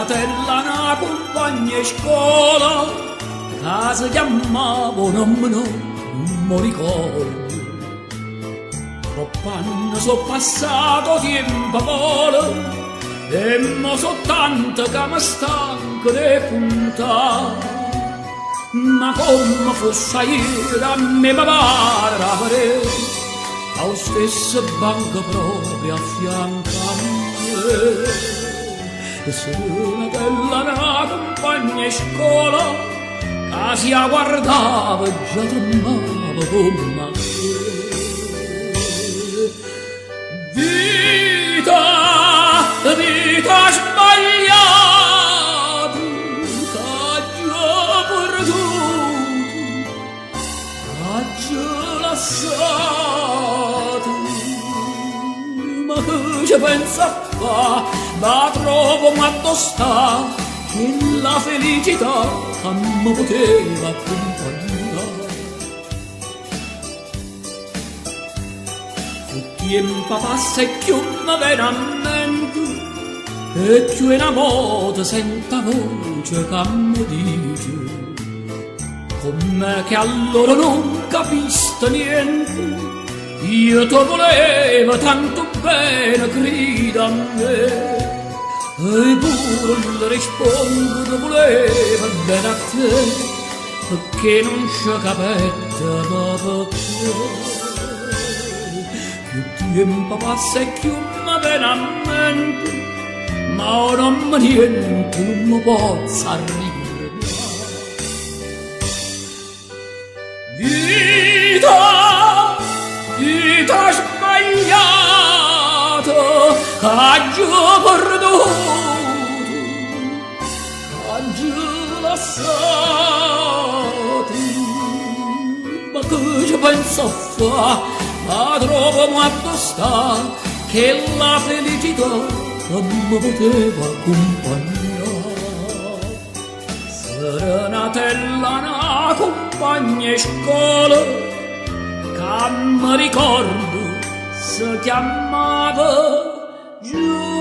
serenatella una compagna di scuola che si chiamava non mi ricordo. Troppo anni sono passato tempo vola e mo so tanto che mi stanco di puntare. Ma come fosse ieri a me mi pare la parete allo stesso banco proprio a fianco a me. E serenatella una compagna di scuola che si guardava e già tremava come me. Vita sbagliata che già perduto, che già lasciato. Ma che ci pensa a fa, ma trovo quanto sta che la felicità che mi poteva accompagnare. Il tempo passa e più mi viene a mente e più in amore sento voce che mi dice come che allora non capiste niente. Io ti volevo tanto bene, creda a me, e pure le rispondo ti volevo bene a te, perché non ci capite ma perché. Più tempo passa e più mi viene a mente, ma ora niente non mi posso ricordare. Vita sbagliata, che già perduto, che già lasciato. Ma che ci penso a fa, ma trovo quanto sta che la felicità non mi poteva accompagnare. Serenatella una compagna di scuola che mi ricordo si chiamava Giulia.